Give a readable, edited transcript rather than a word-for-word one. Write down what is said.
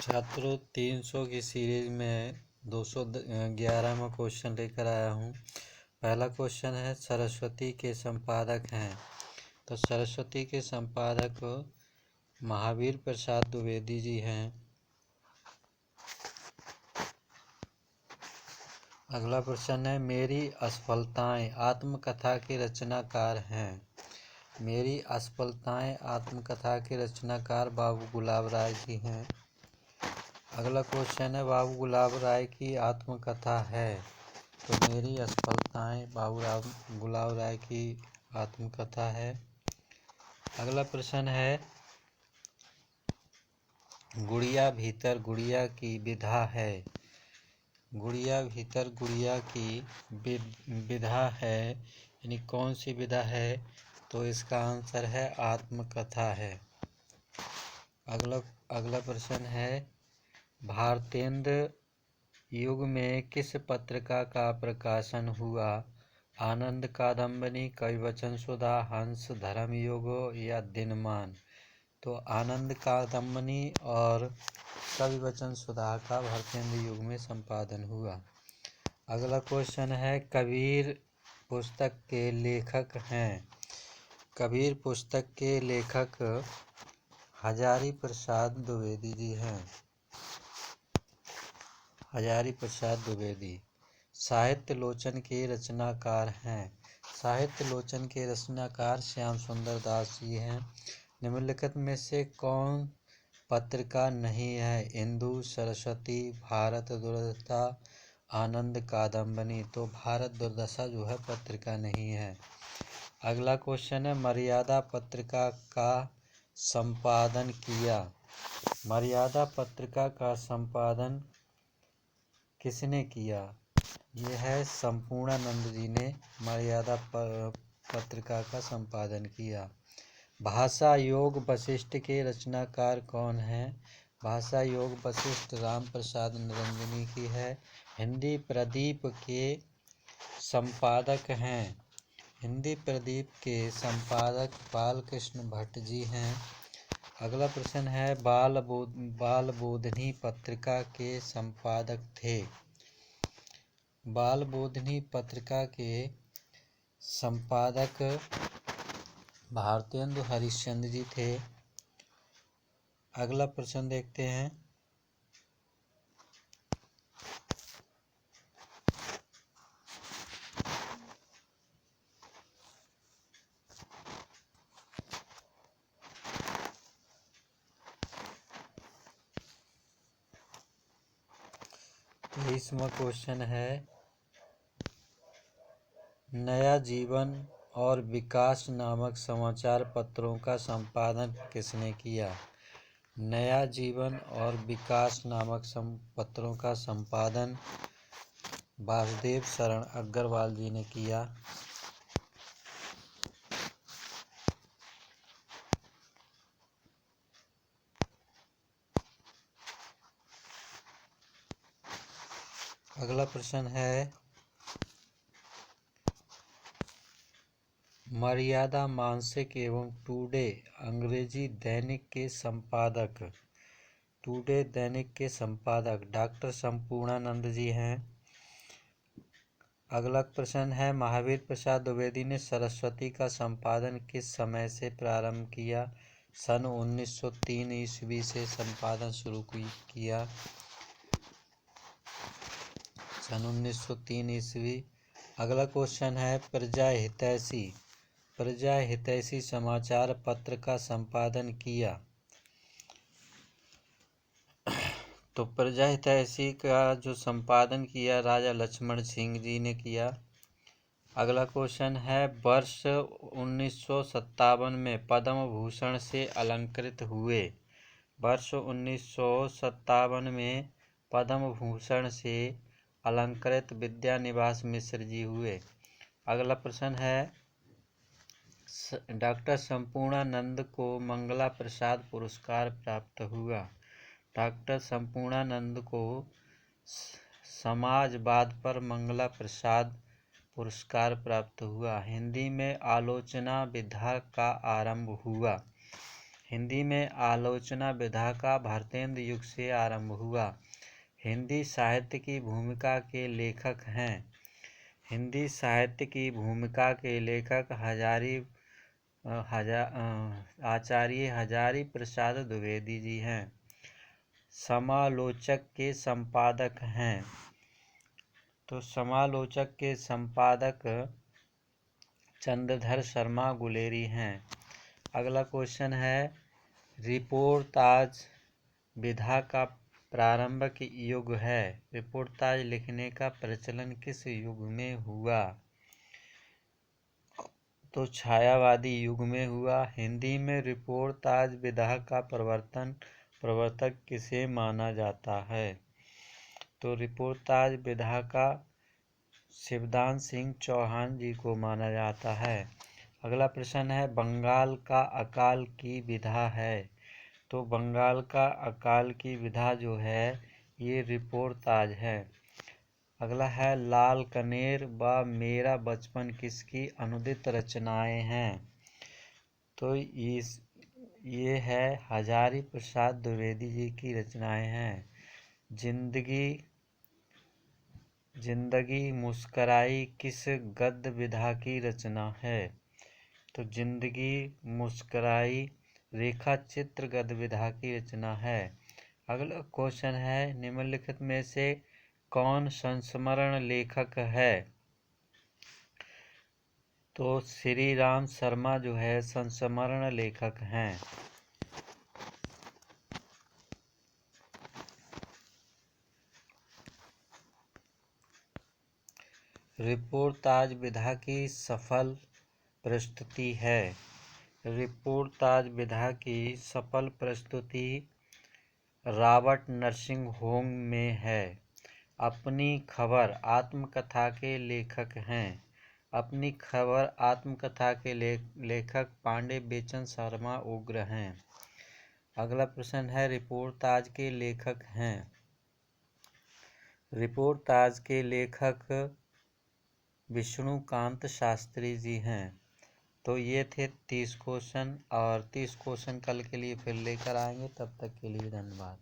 छात्रों 300 की सीरीज में 211वां क्वेश्चन लेकर आया हूँ। पहला क्वेश्चन है सरस्वती के संपादक हैं। तो सरस्वती के संपादक महावीर प्रसाद द्विवेदी जी हैं। अगला प्रश्न है मेरी असफलताएं आत्मकथा के रचनाकार हैं। मेरी असफलताएं आत्मकथा के रचनाकार बाबू गुलाब राय जी हैं। अगला क्वेश्चन है बाबू गुलाब राय की आत्मकथा है। तो मेरी असफलताएं गुलाब राय की आत्मकथा है। अगला प्रश्न है गुड़िया भीतर गुड़िया की विधा है। गुड़िया भीतर गुड़िया की विधा है, यानी कौन सी विधा है? तो इसका आंसर है आत्मकथा है। अगला प्रश्न है भारतेंद्र युग में किस पत्रिका का प्रकाशन हुआ? आनंद कादंबनी, कविवचन सुधा, हंस, धर्मयुग या दिनमान? तो आनंद कादंबनी और कविवचन सुधा का भारतेंद्र युग में संपादन हुआ। अगला क्वेश्चन है कबीर पुस्तक के लेखक हैं। कबीर पुस्तक के लेखक हजारी प्रसाद द्विवेदी जी हैं। हजारी प्रसाद द्विवेदी। साहित्य लोचन के रचनाकार हैं। साहित्य लोचन के रचनाकार श्याम सुंदर दास जी हैं। निम्नलिखित में से कौन पत्रिका नहीं है? इंदु, सरस्वती, भारत दुर्दशा, आनंद कादंबनी? तो भारत दुर्दशा जो है पत्रिका नहीं है। अगला क्वेश्चन है मर्यादा पत्रिका का संपादन किया। मर्यादा पत्रिका का संपादन किसने किया? यह है संपूर्णानंद जी ने मर्यादा पत्रिका का संपादन किया। भाषा योग वशिष्ठ के रचनाकार कौन हैं? भाषा योग वशिष्ठ राम प्रसाद निरंजनी की है। हिंदी प्रदीप के संपादक हैं। हिंदी प्रदीप के संपादक बालकृष्ण भट्ट जी हैं। अगला प्रश्न है बाल बोधनी पत्रिका के संपादक थे। बाल बोधनी पत्रिका के संपादक भारतेंदु हरिश्चंद्र जी थे। अगला प्रश्न देखते हैं इसमें क्वेश्चन है नया जीवन और विकास नामक समाचार पत्रों का संपादन किसने किया? नया जीवन और विकास नामक पत्रों का संपादन वासुदेव शरण अग्रवाल जी ने किया। अगला प्रश्न है मर्यादा मासिक एवं टुडे अंग्रेजी दैनिक के संपादक टुडे दैनिक के संपादक डॉक्टर संपूर्णानंद जी हैं। अगला प्रश्न है महावीर प्रसाद द्विवेदी ने सरस्वती का संपादन किस समय से प्रारंभ किया? सन 1903 ईस्वी से संपादन शुरू किया। सन 1903 ईस्वी। अगला क्वेश्चन है प्रजा हितैषी समाचार पत्र का संपादन किया। तो प्रजा हितैषी का जो संपादन किया राजा लक्ष्मण सिंह जी ने किया। अगला क्वेश्चन है वर्ष 1957 में पद्म भूषण से अलंकृत हुए। वर्ष 1957 में पद्म भूषण से अलंकृत विद्यानिवास मिश्र जी हुए। अगला प्रश्न है डॉक्टर संपूर्णानंद को मंगला प्रसाद पुरस्कार प्राप्त हुआ। डॉक्टर संपूर्णानंद को समाजवाद पर मंगला प्रसाद पुरस्कार प्राप्त हुआ। हिंदी में आलोचना विधा का आरंभ हुआ। हिंदी में आलोचना विधा का भारतेंदु युग से आरंभ हुआ। हिंदी साहित्य की भूमिका के लेखक हैं। हिंदी साहित्य की भूमिका के लेखक आचार्य हजारी प्रसाद द्विवेदी जी हैं। समालोचक के संपादक हैं। तो समालोचक के संपादक चंद्रधर शर्मा गुलेरी हैं। अगला क्वेश्चन है, रिपोर्ताज विधा का प्रारंभिक युग है। रिपोर्ताज लिखने का प्रचलन किस युग में हुआ? तो छायावादी युग में हुआ। हिंदी में रिपोर्ताज विधा का प्रवर्तक किसे माना जाता है? तो रिपोर्ताज विधा का शिवदान सिंह चौहान जी को माना जाता है। अगला प्रश्न है, बंगाल का अकाल की विधा है। तो बंगाल का अकाल की विधा जो है ये रिपोर्ताज है। अगला है, लाल कनेर व मेरा बचपन किसकी अनुदित रचनाएं हैं? तो ये है हजारी प्रसाद द्विवेदी जी की रचनाएं हैं। जिंदगी मुस्कुराई किस गद्य विधा की रचना है? तो जिंदगी मुस्कुराई रेखा चित्र गद्य विधा की रचना है। अगला क्वेश्चन है, निम्नलिखित में से कौन संस्मरण लेखक है? तो श्री राम शर्मा जो है संस्मरण लेखक हैं। रिपोर्ताज विधा की सफल प्रस्तुति है। रिपोर्ताज विधा की सफल प्रस्तुति रॉबर्ट नर्सिंग होम में है। अपनी खबर आत्मकथा के लेखक हैं। अपनी खबर आत्मकथा के लेखक पांडे बेचन शर्मा उग्र हैं। अगला प्रश्न है, रिपोर्ताज के लेखक हैं। रिपोर्ताज के लेखक विष्णुकांत शास्त्री जी हैं। तो ये थे 30 क्वेश्चन, और 30 क्वेश्चन कल के लिए फिर लेकर आएंगे। तब तक के लिए धन्यवाद।